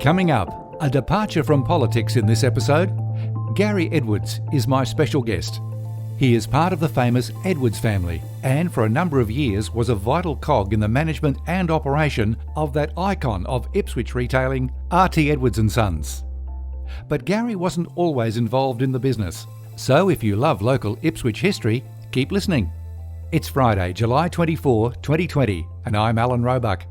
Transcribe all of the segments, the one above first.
Coming up, a departure from politics in this episode. Gary Edwards is my special guest. He is part of the famous Edwards family and for a number of years was a vital cog in the management and operation of that icon of Ipswich retailing, R.T. Edwards & Sons. But Gary wasn't always involved in the business. So if you love local Ipswich history, keep listening. It's Friday, July 24, 2020, and I'm Alan Roebuck.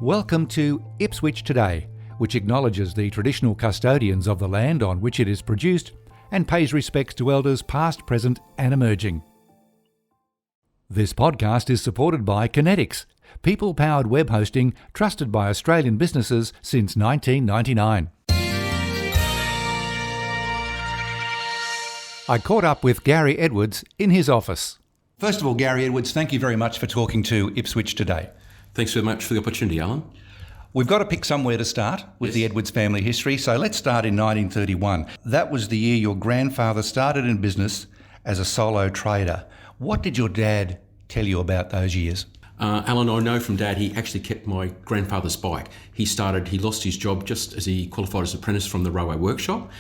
Welcome to Ipswich Today, which acknowledges the traditional custodians of the land on which it is produced and pays respects to elders past, present and emerging. This podcast is supported by Kinetics, people-powered web hosting trusted by Australian businesses since 1999. I caught up with Gary Edwards in his office. First of all, Gary Edwards, thank you very much for talking to Ipswich Today. Thanks very much for the opportunity, Alan. We've got to pick somewhere to start with the Edwards family history, so let's start in 1931. That was the year your grandfather started in business as a solo trader. What did your dad tell you about those years? Alan, I know from Dad he actually kept my grandfather's bike. He lost his job just as he qualified as an apprentice from the railway workshop.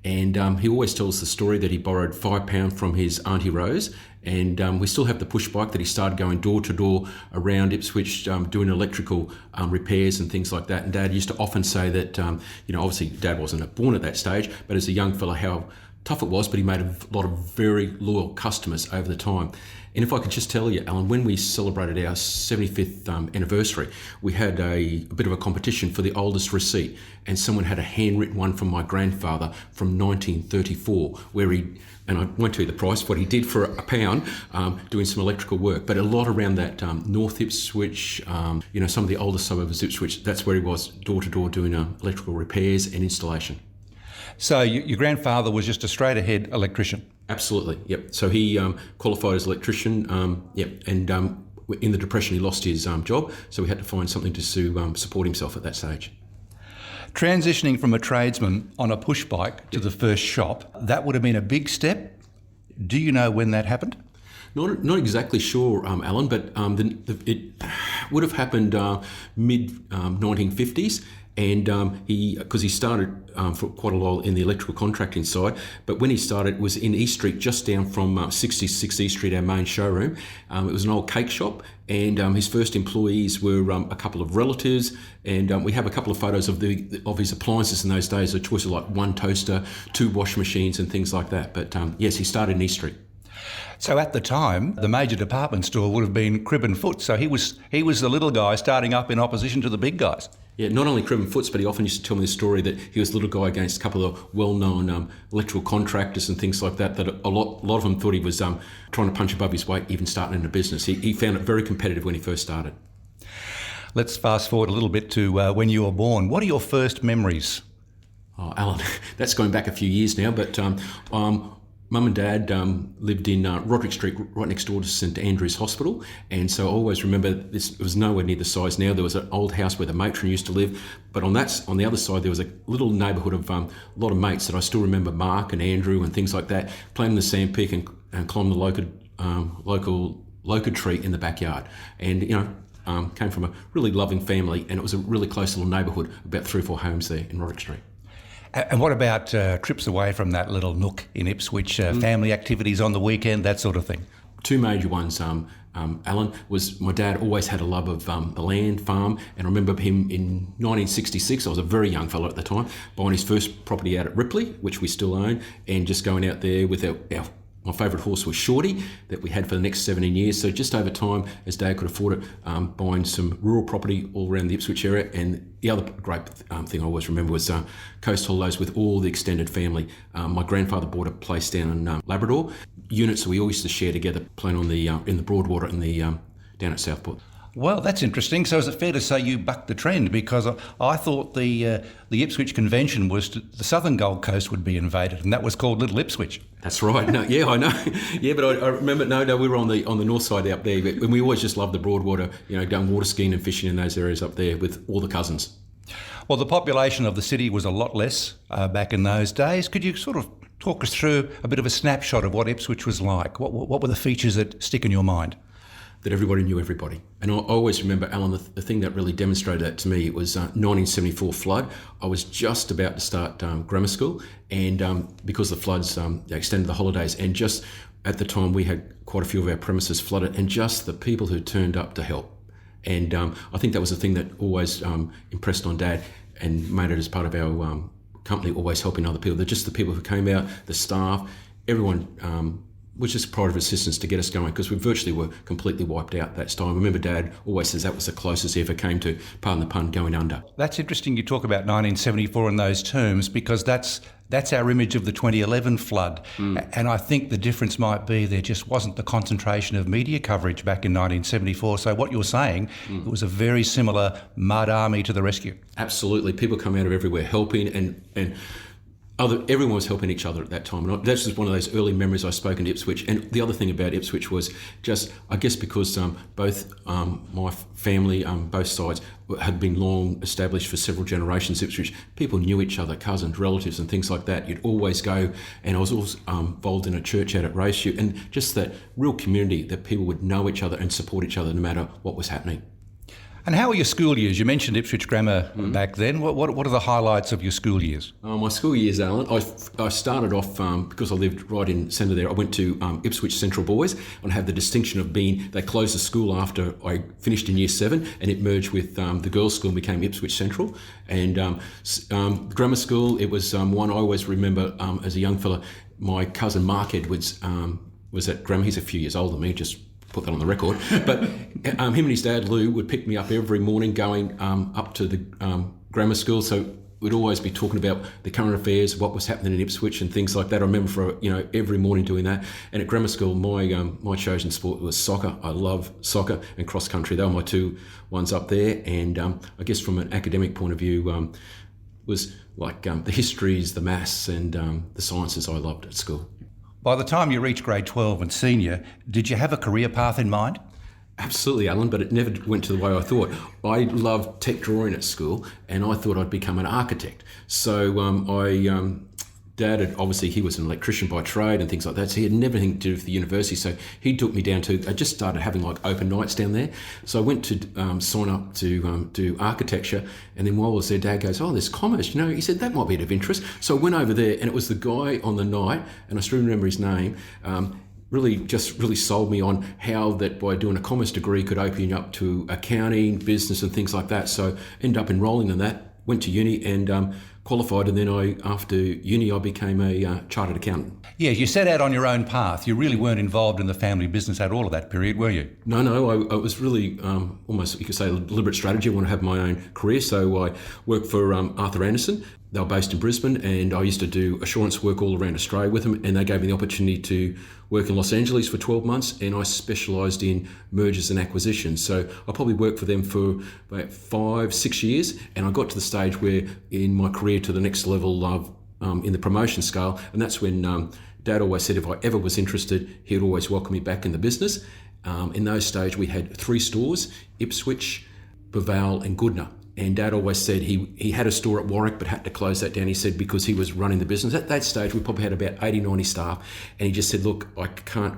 And he always tells the story that he borrowed £5 from his Auntie Rose. And we still have the push bike that he started going door to door around Ipswich, doing electrical repairs and things like that. And Dad used to often say that, obviously Dad wasn't born at that stage, but as a young fella, how tough it was, but he made a lot of very loyal customers over the time. And if I could just tell you, Alan, when we celebrated our 75th anniversary, we had a bit of a competition for the oldest receipt, and someone had a handwritten one from my grandfather from 1934, and I won't tell you the price, what he did for £1 doing some electrical work, but a lot around that North Ipswich, some of the older suburbs of Ipswich, that's where he was door to door doing electrical repairs and installation. So your grandfather was just a straight ahead electrician? Absolutely, yep. So he qualified as an electrician, and in the Depression he lost his job, so we had to find something to support himself at that stage. Transitioning from a tradesman on a push bike to the first shop, that would have been a big step. Do you know when that happened? Not exactly sure, Alan, but it would have happened mid-1950s. And because he started for quite a while in the electrical contracting side, but when he started it was in East Street, just down from 66 East Street, our main showroom. It was an old cake shop, and his first employees were a couple of relatives, and we have a couple of photos of his appliances in those days, a choice of like one toaster, 2 wash machines and things like that. But yes, he started in East Street. So at the time, the major department store would have been Crib and Foots. So he was the little guy starting up in opposition to the big guys. Yeah, not only Crib and Foots, but he often used to tell me the story that he was the little guy against a couple of well-known electrical contractors and things like that, that a lot of them thought he was trying to punch above his weight, even starting in a business. He found it very competitive when he first started. Let's fast forward a little bit to when you were born. What are your first memories? Oh, Alan, that's going back a few years now, but Mum and Dad lived in Roderick Street, right next door to St Andrew's Hospital, and so I always remember this was nowhere near the size now. There was an old house where the matron used to live, but on the other side there was a little neighbourhood of a lot of mates that I still remember, Mark and Andrew and things like that, playing in the sandpit and climbing the local tree in the backyard, and came from a really loving family, and it was a really close little neighbourhood, about 3 or 4 homes there in Roderick Street. And what about trips away from that little nook in Ipswich, family activities on the weekend, that sort of thing? 2 major ones, Alan, was my dad always had a love of the land, farm, and I remember him in 1966, I was a very young fellow at the time, buying his first property out at Ripley, which we still own, and just going out there with my favourite horse was Shorty, that we had for the next 17 years. So just over time, as Dad could afford it, buying some rural property all around the Ipswich area. And the other great thing I always remember was coast holidays with all the extended family. My grandfather bought a place down in Labrador, units that we all used to share together, playing on in the Broadwater and down at Southport. Well, that's interesting. So is it fair to say you bucked the trend? Because I thought the Ipswich Convention was the southern Gold Coast would be invaded, and that was called Little Ipswich. That's right. No, yeah, I know. Yeah, but I remember. No, we were on the north side out there, and we always just loved the Broadwater. Going water skiing and fishing in those areas up there with all the cousins. Well, the population of the city was a lot less back in those days. Could you sort of talk us through a bit of a snapshot of what Ipswich was like? What were the features that stick in your mind? that everybody knew everybody. And I always remember, Alan, the thing that really demonstrated that to me, it was 1974 flood. I was just about to start grammar school, and because the floods extended the holidays, and just at the time we had quite a few of our premises flooded, and just the people who turned up to help. And I think that was the thing that always impressed on Dad and made it as part of our company, always helping other people. They're just the people who came out, the staff, everyone was just pride of assistance to get us going, because we virtually were completely wiped out that time. I remember Dad always says that was the closest he ever came to, pardon the pun, going under. That's interesting you talk about 1974 in those terms, because that's our image of the 2011 flood. And I think the difference might be there just wasn't the concentration of media coverage back in 1974. So what you're saying, it was a very similar mud army to the rescue. Absolutely. People come out of everywhere helping, and everyone was helping each other at that time. And that's just one of those early memories I spoke in Ipswich. And the other thing about Ipswich was just, I guess because both my family, both sides, had been long established for several generations, Ipswich, people knew each other, cousins, relatives and things like that. You'd always go, and I was also involved in a church out at Raceshoe, and just that real community that people would know each other and support each other no matter what was happening. And how were your school years? You mentioned Ipswich Grammar back then. What are the highlights of your school years? My school years, Alan, I started off, because I lived right in centre there, I went to Ipswich Central Boys, and had the distinction of they closed the school after I finished in year 7, and it merged with the girls' school and became Ipswich Central. And grammar school, it was one I always remember as a young fella. My cousin Mark Edwards was at grammar. He's a few years older than me, just put that on the record. But him and his dad Lou would pick me up every morning going up to the grammar school. So we'd always be talking about the current affairs, what was happening in Ipswich and things like that. I remember for every morning doing that. And at grammar school, my chosen sport was soccer. I love soccer and cross country. They were my two ones up there. And I guess from an academic point of view, was like the histories, the maths and the sciences I loved at school. By the time you reached grade 12 and senior, did you have a career path in mind? Absolutely, Alan, but it never went to the way I thought. I loved tech drawing at school, and I thought I'd become an architect. So Dad had, obviously he was an electrician by trade and things like that, so he had never anything to do with the university. So he took me down I just started having like open nights down there. So I went to sign up to do architecture, and then while I was there, Dad goes, there's commerce, he said that might be of interest. So I went over there, and it was the guy on the night, and I still remember his name, really sold me on how that by doing a commerce degree could open you up to accounting, business and things like that. So ended up enrolling in that, went to uni and qualified, and then after uni I became a chartered accountant. Yeah, you set out on your own path. You really weren't involved in the family business at all at that period, were you? No, I was really almost, you could say, a deliberate strategy. I want to have my own career, so I worked for Arthur Anderson. They were based in Brisbane, and I used to do assurance work all around Australia with them, and they gave me the opportunity to work in Los Angeles for 12 months, and I specialised in mergers and acquisitions. So I probably worked for them for about 5-6 years, and I got to the stage where in my career to the next level of in the promotion scale, and that's when Dad always said if I ever was interested, he'd always welcome me back in the business. In those stages, we had 3 stores, Ipswich, Bevale and Goodna. And Dad always said he had a store at Warwick but had to close that down, he said, because he was running the business. At that stage, we probably had about 80, 90 staff. And he just said, look, I can't,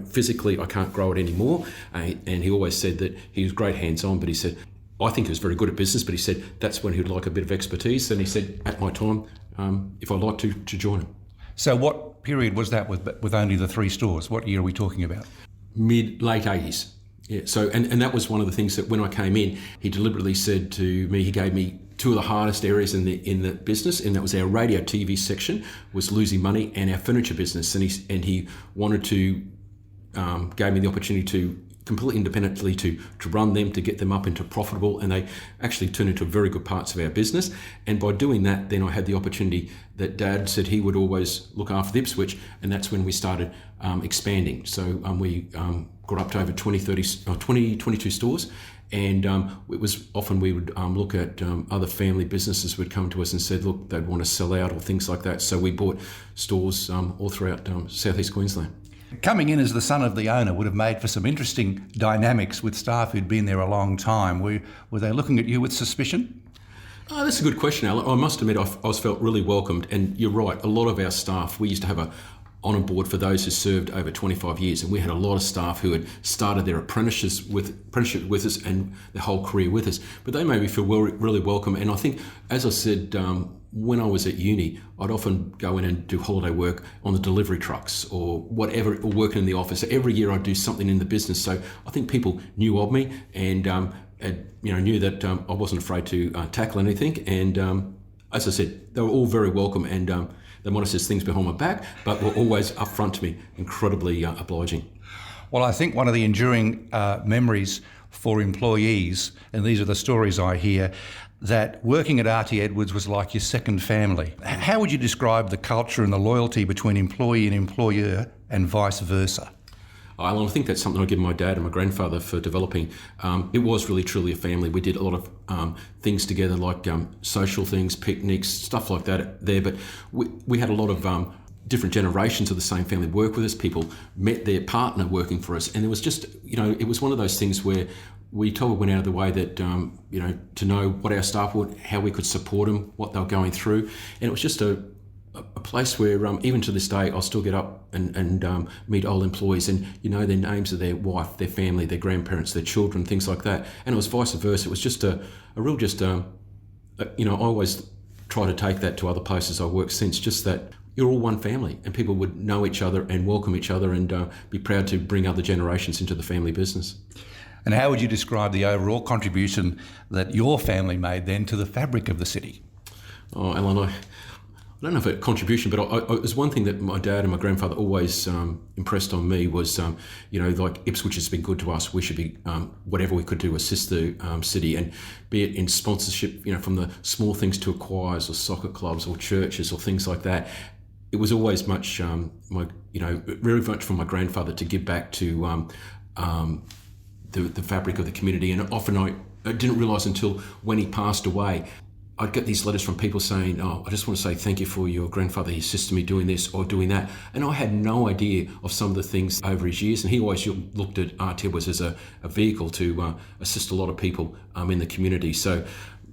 physically, I can't grow it anymore. And he always said that he was great hands-on, but he said, I think he was very good at business, but he said that's when he'd like a bit of expertise. And he said, at my time, if I'd like to join him. So what period was that with only the 3 stores? What year are we talking about? Late 80s. Yeah, so and that was one of the things that when I came in, he deliberately said to me, he gave me 2 of the hardest areas in the business, and that was our radio TV section was losing money, and our furniture business, and he wanted to gave me the opportunity to completely independently to run them, to get them up into profitable, and they actually turned into very good parts of our business. And by doing that, then I had the opportunity that Dad said he would always look after the Ipswich, and that's when we started expanding. So we got up to over 22 stores, and it was often we would look at other family businesses would come to us and said, look, they'd want to sell out or things like that. So we bought stores all throughout southeast Queensland. Coming in as the son of the owner would have made for some interesting dynamics with staff who'd been there a long time. Were they looking at you with suspicion? Oh, that's a good question, Alan. I must admit I was felt really welcomed, and you're right, a lot of our staff, we used to have on board for those who served over 25 years. And we had a lot of staff who had started their apprenticeship with us and their whole career with us. But they made me feel really welcome. And I think, as I said, when I was at uni, I'd often go in and do holiday work on the delivery trucks or whatever, or working in the office. Every year I'd do something in the business. So I think people knew of me and knew that I wasn't afraid to tackle anything. And as I said, they were all very welcome, and they might have said things behind my back, but were always upfront to me, incredibly obliging. Well, I think one of the enduring memories for employees, and these are the stories I hear, that working at RT Edwards was like your second family. How would you describe the culture and the loyalty between employee and employer and vice versa? I think that's something I give my dad and my grandfather for developing. It was really truly a family. We did a lot of things together, like social things, picnics, stuff like that there. But we had a lot of different generations of the same family work with us. People met their partner working for us. And it was just, it was one of those things where we totally went out of the way that, to know what our staff would, how we could support them, what they were going through. And it was just a place where even to this day I'll still get up and meet old employees and their names of their wife, their family, their grandparents, their children, things like that. And it was vice versa. It was just I always try to take that to other places I've worked since, just that you're all one family and people would know each other and welcome each other and be proud to bring other generations into the family business. And how would you describe the overall contribution that your family made then to the fabric of the city? Oh, Alan, I don't know if a contribution, but it was one thing that my dad and my grandfather always impressed on me was, like Ipswich has been good to us. We should be, whatever we could do, assist the city, and be it in sponsorship, from the small things to choirs or soccer clubs or churches or things like that. It was always much, very much from my grandfather to give back to the fabric of the community. And often I didn't realise until when he passed away, I'd get these letters from people saying, I just want to say thank you for your grandfather. He assisted me doing this or doing that. And I had no idea of some of the things over his years. And he always looked at RT Edwards as a vehicle to assist a lot of people in the community. So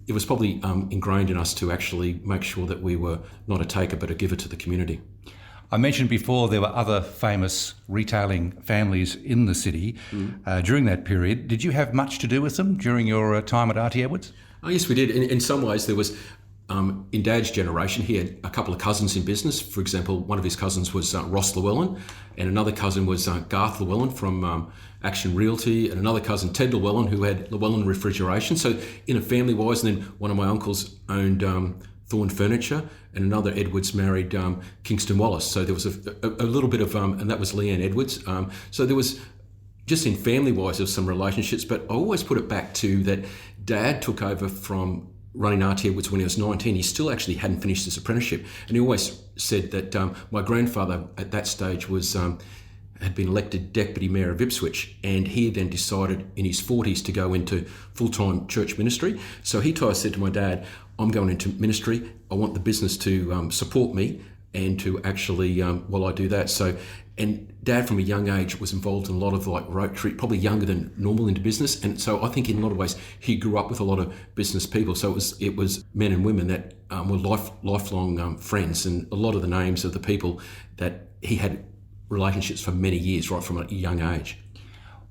it was probably ingrained in us to actually make sure that we were not a taker but a giver to the community. I mentioned before there were other famous retailing families in the city during that period. Did you have much to do with them during your time at RT Edwards? Oh, yes, we did. In some ways, there was, in Dad's generation, he had a couple of cousins in business. For example, one of his cousins was Ross Llewellyn, and another cousin was Garth Llewellyn from Action Realty, and another cousin, Ted Llewellyn, who had Llewellyn Refrigeration. So in a family-wise, and then one of my uncles owned Thorn Furniture, and another Edwards married Kingston Wallace. So there was a little bit of, and that was Leanne Edwards. So there was, just in family-wise, there was some relationships, but I always put it back to that Dad took over from running RT Edwards when he was 19. He still actually hadn't finished his apprenticeship. And he always said that my grandfather at that stage was had been elected Deputy Mayor of Ipswich, and he then decided in his 40s to go into full-time church ministry. So he said to my dad, I'm going into ministry. I want the business to support me and to actually, while I do that. So, and Dad from a young age was involved in a lot of like Roderick, probably younger than normal into business. And so I think in a lot of ways he grew up with a lot of business people. So it was men and women that were lifelong friends, and a lot of the names of the people that he had relationships for many years, right from a young age.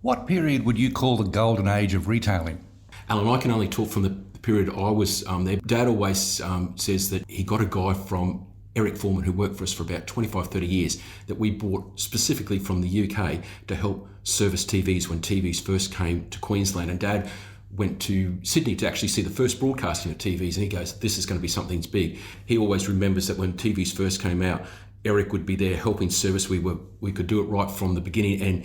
What period would you call the golden age of retailing? Alan, I can only talk from the period I was there. Dad always says that he got a guy from Eric Foreman, who worked for us for about 25, 30 years, that we bought specifically from the UK to help service TVs when TVs first came to Queensland. And Dad went to Sydney to actually see the first broadcasting of TVs, and he goes, this is going to be something big. He always remembers that when TVs first came out, Eric would be there helping service. We could do it right from the beginning, and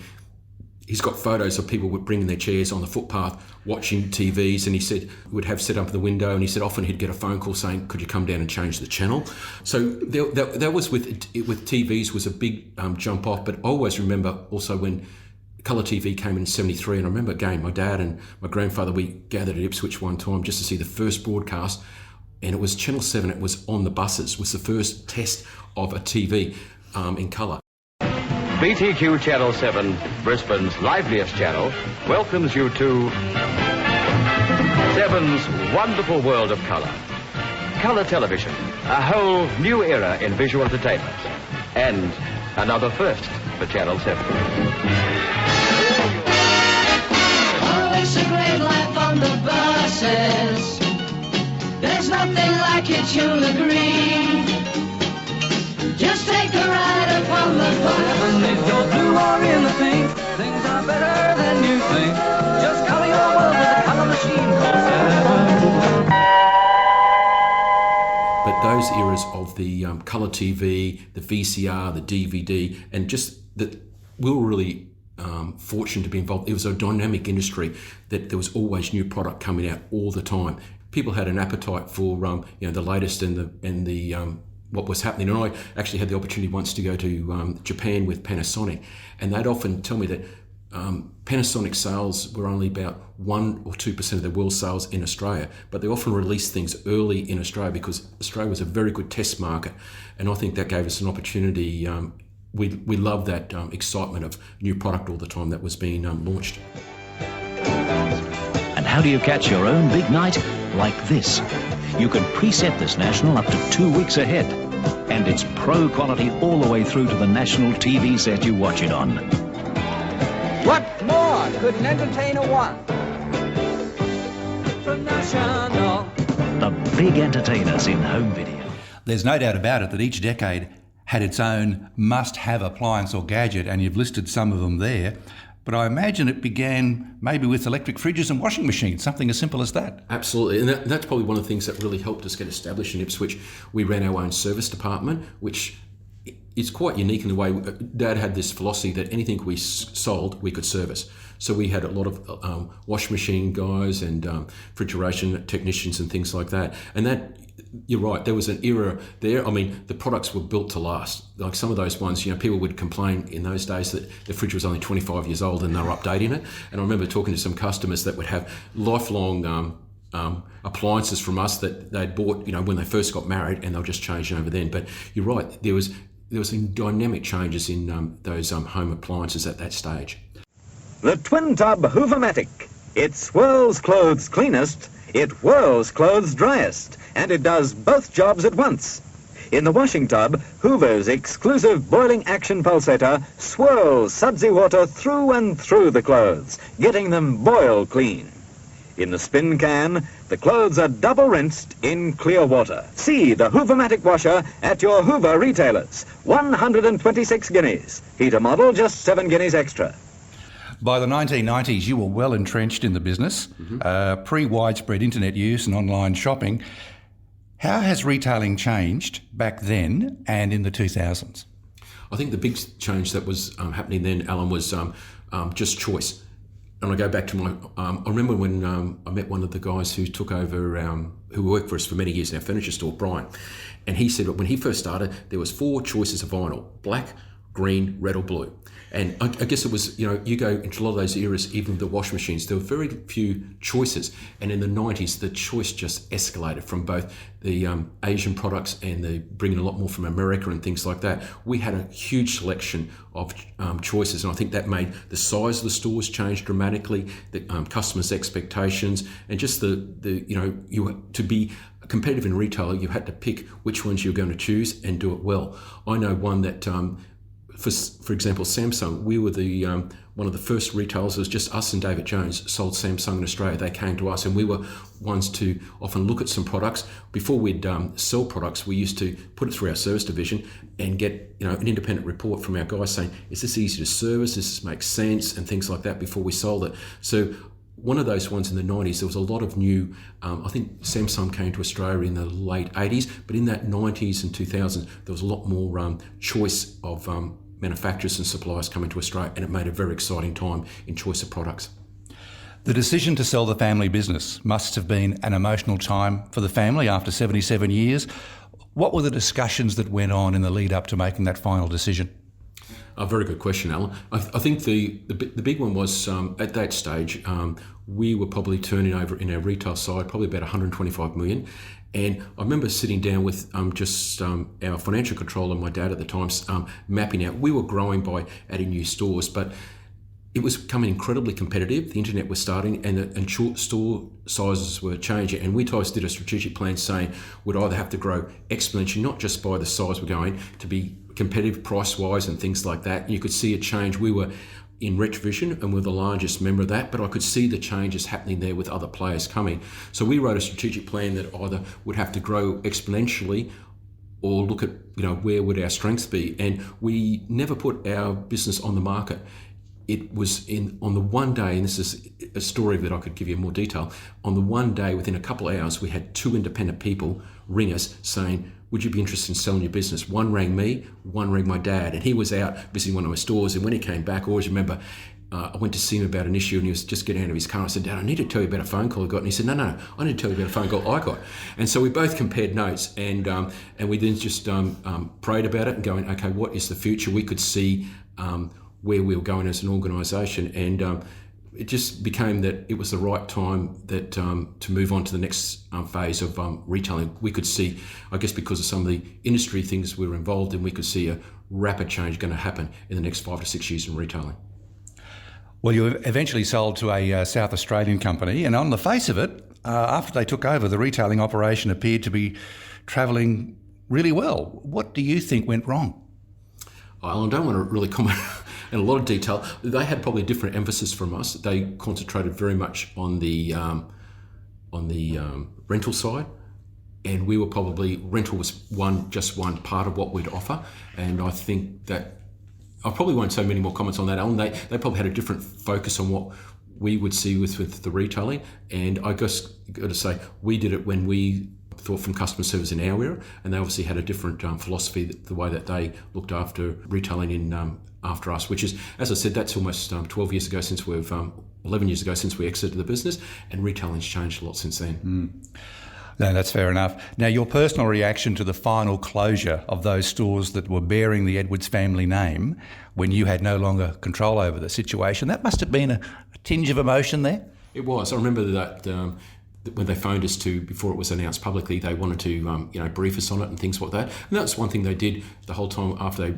he's got photos of people bringing their chairs on the footpath, watching TVs, and he said would have set up the window, and he said often he'd get a phone call saying, could you come down and change the channel? So that was with TVs was a big jump off. But I always remember also when colour TV came in 73, and I remember again, my dad and my grandfather, we gathered at Ipswich one time just to see the first broadcast, and it was Channel 7, it was on the buses, it was the first test of a TV in colour. BTQ Channel 7, Brisbane's liveliest channel, welcomes you to 7's wonderful world of colour. Colour television, a whole new era in visual entertainment. And Another first for Channel 7. Oh, it's a great life on the buses. There's nothing like it, you'll agree. Just take a ride upon the bus. If you're through or in the thing, things are better than you think. Just color your world with a color machine called 7. But those eras of the colour TV, the VCR, the DVD, and just that we were really fortunate to be involved. It was a dynamic industry that there was always new product coming out all the time. People had an appetite for the latest and the what was happening. And I actually had the opportunity once to go to Japan with Panasonic, and they'd often tell me that Panasonic sales were only about 1 or 2% of the world sales in Australia, but they often released things early in Australia because Australia was a very good test market, and I think that gave us an opportunity. We love that excitement of new product all the time that was being launched. And how do you catch your own big night? Like this. You can preset this national up to 2 weeks ahead, and it's pro quality all the way through to the national TV set you watch it on. What more could an entertainer want? From National. The big entertainers in home video. There's no doubt about it that each decade had its own must-have appliance or gadget, and you've listed some of them there. But I imagine it began maybe with electric fridges and washing machines, something as simple as that. Absolutely, and that's probably one of the things that really helped us get established in Ipswich. We ran our own service department, which is quite unique in the way Dad had this philosophy that anything we sold, we could service. So we had a lot of washing machine guys and refrigeration technicians and things like that. And that, you're right, there was an era there. I mean, the products were built to last. Like some of those ones, people would complain in those days that the fridge was only 25 years old and they were updating it. And I remember talking to some customers that would have lifelong appliances from us that they'd bought, when they first got married, and they'll just change over then. But you're right, there was some dynamic changes in those home appliances at that stage. The Twin Tub Hoover-matic. It swirls clothes cleanest, it whirls clothes driest, and it does both jobs at once. In the washing tub, Hoover's exclusive boiling action pulsator swirls sudsy water through and through the clothes, getting them boil clean. In the spin can, the clothes are double rinsed in clear water. See the Hoover-matic washer at your Hoover retailers. 126 guineas. Heater model, just 7 guineas extra. By the 1990s, you were well entrenched in the business, pre-widespread internet use and online shopping. How has retailing changed back then and in the 2000s? I think the big change that was happening then, Alan, was just choice. And I go back to I remember when I met one of the guys who took over, who worked for us for many years in our furniture store, Brian. And he said that when he first started, there was 4 choices of vinyl: black, green, red or blue. And I guess it was, you go into a lot of those eras, even the washing machines, there were very few choices. And in the 90s, the choice just escalated from both the Asian products and the bringing a lot more from America and things like that. We had a huge selection of choices, and I think that made the size of the stores change dramatically, the customers' expectations, and just to be competitive in retail, you had to pick which ones you were going to choose and do it well. I know one that, for example, Samsung, we were the one of the first retailers. It was just us and David Jones sold Samsung in Australia. They came to us, and we were ones to often look at some products. Before we'd sell products, we used to put it through our service division and get an independent report from our guys saying, is this easy to service, does this make sense, and things like that before we sold it. So one of those ones in the 90s, there was a lot of new, I think Samsung came to Australia in the late 80s, but in that 90s and 2000s, there was a lot more choice of manufacturers and suppliers coming to Australia, and it made a very exciting time in choice of products. The decision to sell the family business must have been an emotional time for the family after 77 years. What were the discussions that went on in the lead up to making that final decision? A very good question, Alan. I think the big one was at that stage, we were probably turning over in our retail side probably about 125 million. And I remember sitting down with our financial controller, my dad at the time, mapping out. We were growing by adding new stores, but it was becoming incredibly competitive. The internet was starting, and short store sizes were changing. And we twice did a strategic plan saying we'd either have to grow exponentially, not just by the size we're going, to be competitive price-wise and things like that. And you could see a change. We were in Retrovision and we're the largest member of that, but I could see the changes happening there with other players coming. So we wrote a strategic plan that either would have to grow exponentially or look at, where would our strengths be. And we never put our business on the market. It was on the one day, and this is a story that I could give you more detail, on the one day within a couple of hours, we had 2 independent people ring us saying, would you be interested in selling your business? One rang me, one rang my dad, and he was out visiting one of my stores, and when he came back, I always remember, I went to see him about an issue and he was just getting out of his car. I said, Dad, I need to tell you about a phone call I got. And he said, no, I need to tell you about a phone call I got. And so we both compared notes and we then just prayed about it and going, okay, what is the future? We could see where we were going as an organisation, and it just became that it was the right time that to move on to the next phase of retailing. We could see, I guess because of some of the industry things we were involved in, we could see a rapid change going to happen in the next 5 to 6 years in retailing. Well, you eventually sold to a South Australian company, and on the face of it, after they took over, the retailing operation appeared to be travelling really well. What do you think went wrong? I don't want to really comment in a lot of detail. They had probably a different emphasis from us. They concentrated very much on the rental side, and we were probably, rental was just one part of what we'd offer. And I think that I probably won't say many more comments on that, Alan. They probably had a different focus on what we would see with the retailing. And I guess got to say, we did it when we thought from customer service in our era, and they obviously had a different philosophy, the way that they looked after retailing in after us, which is, as I said, that's almost 12 years ago since 11 years ago since we exited the business, and retailing's changed a lot since then. No, that's fair enough. Now, your personal reaction to the final closure of those stores that were bearing the Edwards family name when you had no longer control over the situation, that must have been a tinge of emotion there? It was. I remember that when they phoned us before it was announced publicly, they wanted to brief us on it and things like that. And that's one thing they did the whole time after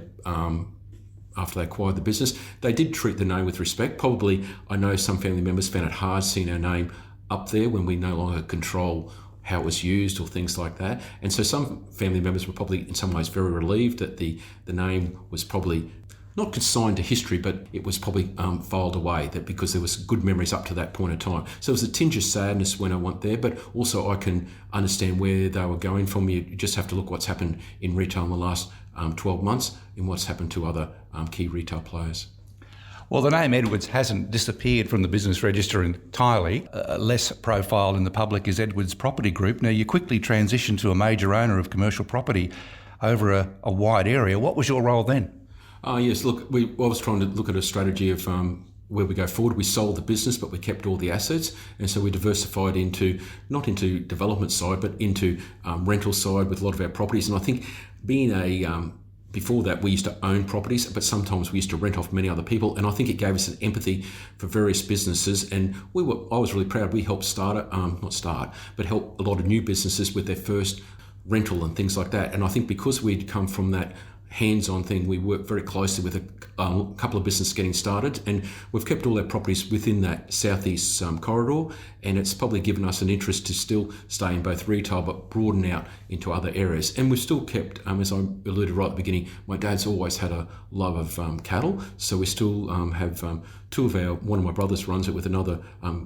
they acquired the business. They did treat the name with respect. Probably, I know some family members found it hard seeing our name up there when we no longer control how it was used or things like that. And so some family members were probably in some ways very relieved that the name was probably not consigned to history, but it was probably filed away, that because there was good memories up to that point in time. So it was a tinge of sadness when I went there, but also I can understand where they were going from. You just have to look what's happened in retail in the last 12 months and what's happened to other key retail players. Well, the name Edwards hasn't disappeared from the business register entirely. Less profile in the public is Edwards Property Group. Now, you quickly transitioned to a major owner of commercial property over a wide area. What was your role then? Yes, look, I was trying to look at a strategy of where we go forward. We sold the business, but we kept all the assets. And so we diversified not into development side, but into rental side with a lot of our properties. And I think being before that, we used to own properties, but sometimes we used to rent off many other people. And I think it gave us an empathy for various businesses. And I was really proud. We helped help a lot of new businesses with their first rental and things like that. And I think because we'd come from that hands-on thing, we worked very closely with a couple of businesses getting started, and we've kept all our properties within that southeast corridor, and it's probably given us an interest to still stay in both retail but broaden out into other areas. And we've still kept, as I alluded right at the beginning, my dad's always had a love of cattle, so we still have one of my brothers runs it with another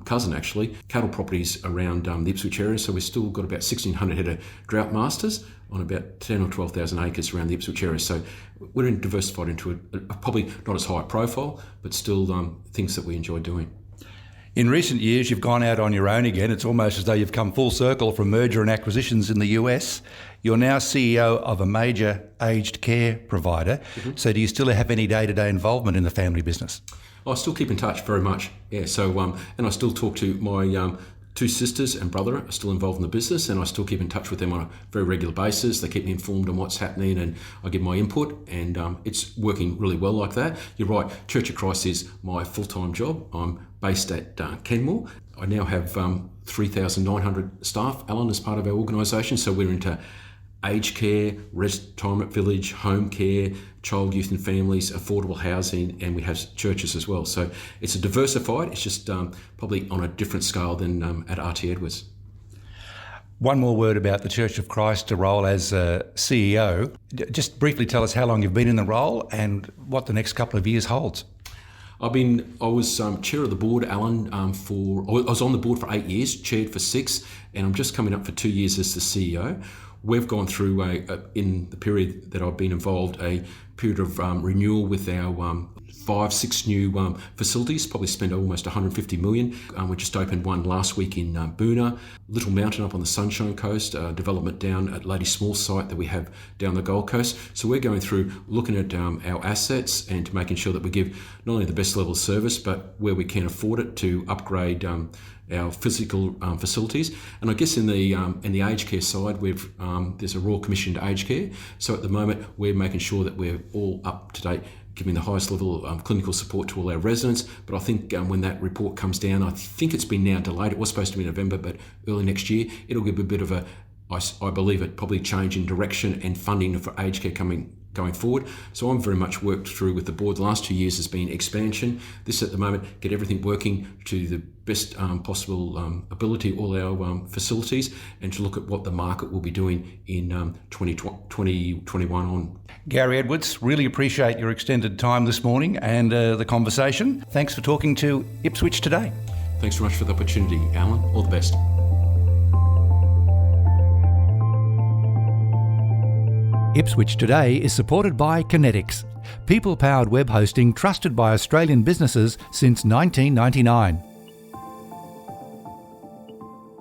cousin actually, cattle properties around the Ipswich area. So we've still got about 1,600 head of drought masters on about 10 or 12,000 acres around the Ipswich area. So we're diversified into a probably not as high a profile, but still things that we enjoy doing. In recent years, you've gone out on your own again. It's almost as though you've come full circle from merger and acquisitions in the US. You're now CEO of a major aged care provider. Mm-hmm. So do you still have any day-to-day involvement in the family business? I still keep in touch very much. Yeah. So and I still talk to my two sisters and brother are still involved in the business, and I still keep in touch with them on a very regular basis. They keep me informed on what's happening, and I give my input, and it's working really well like that. You're right, Church of Christ is my full-time job. I'm based at Kenmore. I now have 3,900 staff, Alan, as part of our organisation, so we're into aged care, retirement village, home care, child, youth and families, affordable housing, and we have churches as well. So it's diversified. It's just probably on a different scale than at RT Edwards. One more word about the Church of Christ role as CEO. Just briefly tell us how long you've been in the role and what the next couple of years holds. I was chair of the board, Alan, I was on the board for 8 years, chaired for 6, and I'm just coming up for 2 years as the CEO. We've gone through, in the period that I've been involved, a period of renewal with our 5-6 new facilities, probably spent almost 150 million. We just opened one last week in Boona, Little Mountain up on the Sunshine Coast, development down at Lady Small site that we have down the Gold Coast. So we're going through looking at our assets and making sure that we give not only the best level of service, but where we can afford it to upgrade our physical facilities. And I guess in the aged care side, there's a Royal Commission to Aged Care. So at the moment, we're making sure that we're all up to date, giving the highest level of clinical support to all our residents. But I think when that report comes down, I think it's been now delayed. It was supposed to be November, but early next year, it'll give a bit of I believe it probably change in direction and funding for aged care going forward. So I'm very much worked through with the board. The last 2 years has been expansion. This at the moment, get everything working to the best possible ability, all our facilities, and to look at what the market will be doing in 2021 on. Gary Edwards, really appreciate your extended time this morning and the conversation. Thanks for talking to Ipswich Today. Thanks very much for the opportunity, Alan. All the best. Ipswich Today is supported by Kinetics, people-powered web hosting trusted by Australian businesses since 1999.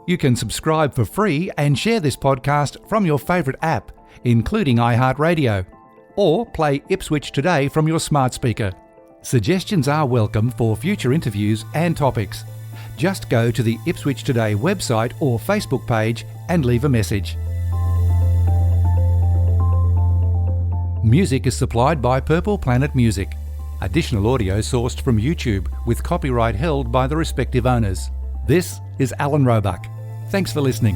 You can subscribe for free and share this podcast from your favourite app, including iHeartRadio, or play Ipswich Today from your smart speaker. Suggestions are welcome for future interviews and topics. Just go to the Ipswich Today website or Facebook page and leave a message. Music is supplied by Purple Planet Music. Additional audio sourced from YouTube with copyright held by the respective owners. This is Alan Roebuck. Thanks for listening.